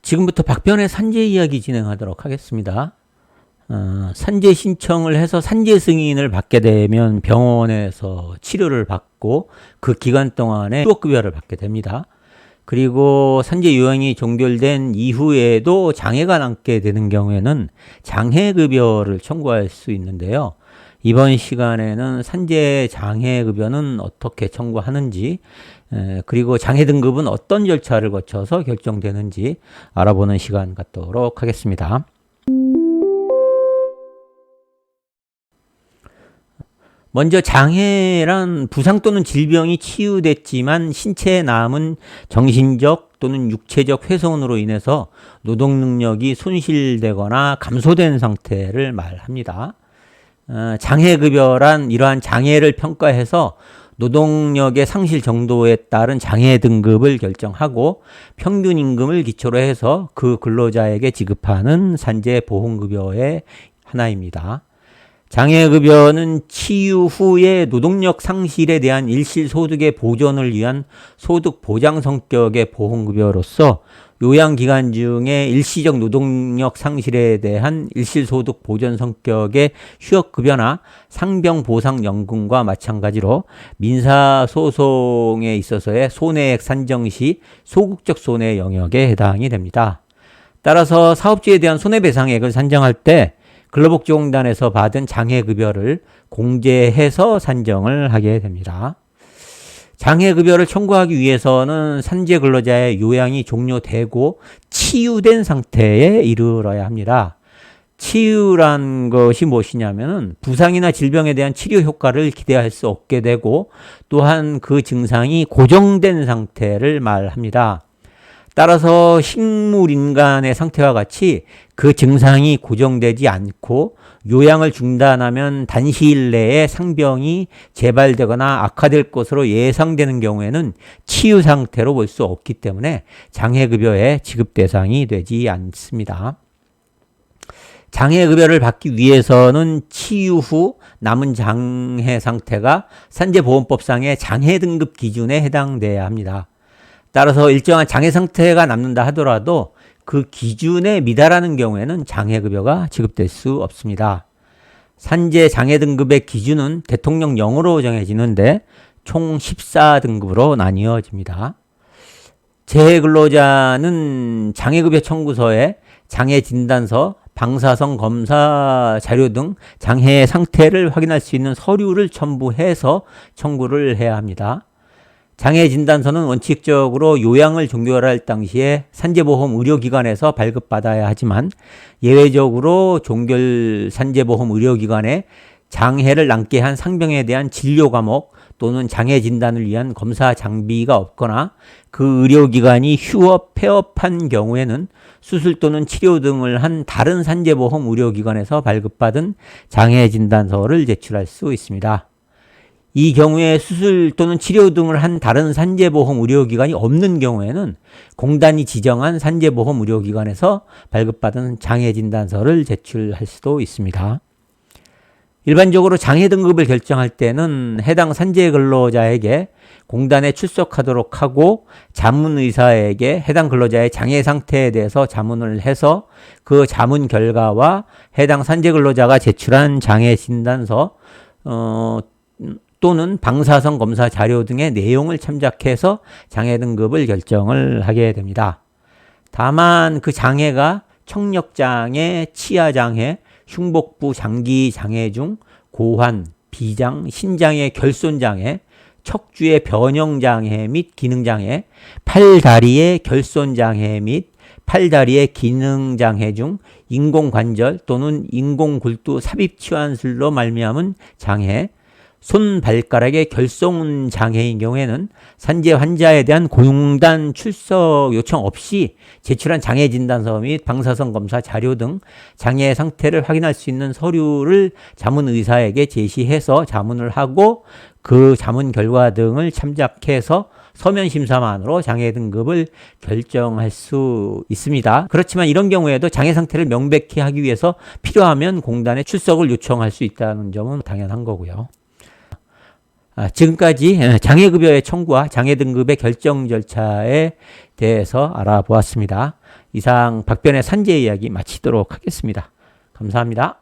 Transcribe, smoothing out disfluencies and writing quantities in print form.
지금부터 박변의 산재 이야기 진행하도록 하겠습니다. 산재 신청을 해서 산재 승인을 받게 되면 병원에서 치료를 받고 그 기간 동안에 휴업급여를 받게 됩니다. 그리고 산재 요양이 종결된 이후에도 장애가 남게 되는 경우에는 장애급여를 청구할 수 있는데요. 이번 시간에는 산재 장애급여는 어떻게 청구하는지, 그리고 장애 등급은 어떤 절차를 거쳐서 결정되는지 알아보는 시간 갖도록 하겠습니다. 먼저 장애란 부상 또는 질병이 치유됐지만 신체에 남은 정신적 또는 육체적 훼손으로 인해서 노동 능력이 손실되거나 감소된 상태를 말합니다. 장애급여란 이러한 장애를 평가해서 노동력의 상실 정도에 따른 장애 등급을 결정하고 평균 임금을 기초로 해서 그 근로자에게 지급하는 산재 보험급여의 하나입니다. 장애급여는 치유 후의 노동력 상실에 대한 일시소득의 보전을 위한 소득 보장 성격의 보험급여로서 요양기간 중에 일시적 노동력 상실에 대한 일시소득 보전 성격의 휴업급여나 상병보상연금과 마찬가지로 민사소송에 있어서의 손해액 산정 시 소극적 손해 영역에 해당이 됩니다. 따라서 사업주에 대한 손해배상액을 산정할 때 근로복지공단에서 받은 장애급여를 공제해서 산정을 하게 됩니다. 장애급여를 청구하기 위해서는 산재 근로자의 요양이 종료되고 치유된 상태에 이르러야 합니다. 치유란 것이 무엇이냐면은 부상이나 질병에 대한 치료 효과를 기대할 수 없게 되고 또한 그 증상이 고정된 상태를 말합니다. 따라서 식물인간의 상태와 같이 그 증상이 고정되지 않고 요양을 중단하면 단시일 내에 상병이 재발되거나 악화될 것으로 예상되는 경우에는 치유 상태로 볼 수 없기 때문에 장애급여의 지급 대상이 되지 않습니다. 장애급여를 받기 위해서는 치유 후 남은 장애 상태가 산재보험법상의 장애 등급 기준에 해당돼야 합니다. 따라서 일정한 장애 상태가 남는다 하더라도 그 기준에 미달하는 경우에는 장애급여가 지급될 수 없습니다. 산재 장애 등급의 기준은 대통령령으로 정해지는데 총 14등급으로 나뉘어집니다. 재해근로자는 장애급여 청구서에 장애진단서, 방사선 검사 자료 등 장애 상태를 확인할 수 있는 서류를 첨부해서 청구를 해야 합니다. 장애진단서는 원칙적으로 요양을 종결할 당시에 산재보험 의료기관에서 발급받아야 하지만 예외적으로 종결 산재보험 의료기관에 장애를 남게 한 상병에 대한 진료 과목 또는 장애진단을 위한 검사 장비가 없거나 그 의료기관이 휴업, 폐업한 경우에는 수술 또는 치료 등을 한 다른 산재보험 의료기관에서 발급받은 장애진단서를 제출할 수 있습니다. 이 경우에 수술 또는 치료 등을 한 다른 산재보험 의료기관이 없는 경우에는 공단이 지정한 산재보험 의료기관에서 발급받은 장애진단서를 제출할 수도 있습니다. 일반적으로 장애 등급을 결정할 때는 해당 산재 근로자에게 공단에 출석하도록 하고 자문의사에게 해당 근로자의 장애 상태에 대해서 자문을 해서 그 자문 결과와 해당 산재 근로자가 제출한 장애 진단서 또는 방사선 검사 자료 등의 내용을 참작해서 장애 등급을 결정을 하게 됩니다. 다만 그 장애가 청력장애, 치아장애, 흉복부 장기장애 중 고환, 비장, 신장의 결손장애, 척추의 변형장애 및 기능장애, 팔다리의 결손장애 및 팔다리의 기능장애 중 인공관절 또는 인공굴두 삽입치환술로 말미암은 장애, 손발가락의 결손 장애인 경우에는 산재 환자에 대한 공단 출석 요청 없이 제출한 장애 진단서 및 방사선 검사 자료 등 장애 상태를 확인할 수 있는 서류를 자문 의사에게 제시해서 자문을 하고 그 자문 결과 등을 참작해서 서면 심사만으로 장애 등급을 결정할 수 있습니다. 그렇지만 이런 경우에도 장애 상태를 명백히 하기 위해서 필요하면 공단에 출석을 요청할 수 있다는 점은 당연한 거고요. 지금까지 장애급여의 청구와 장애등급의 결정 절차에 대해서 알아보았습니다. 이상 박변의 산재 이야기 마치도록 하겠습니다. 감사합니다.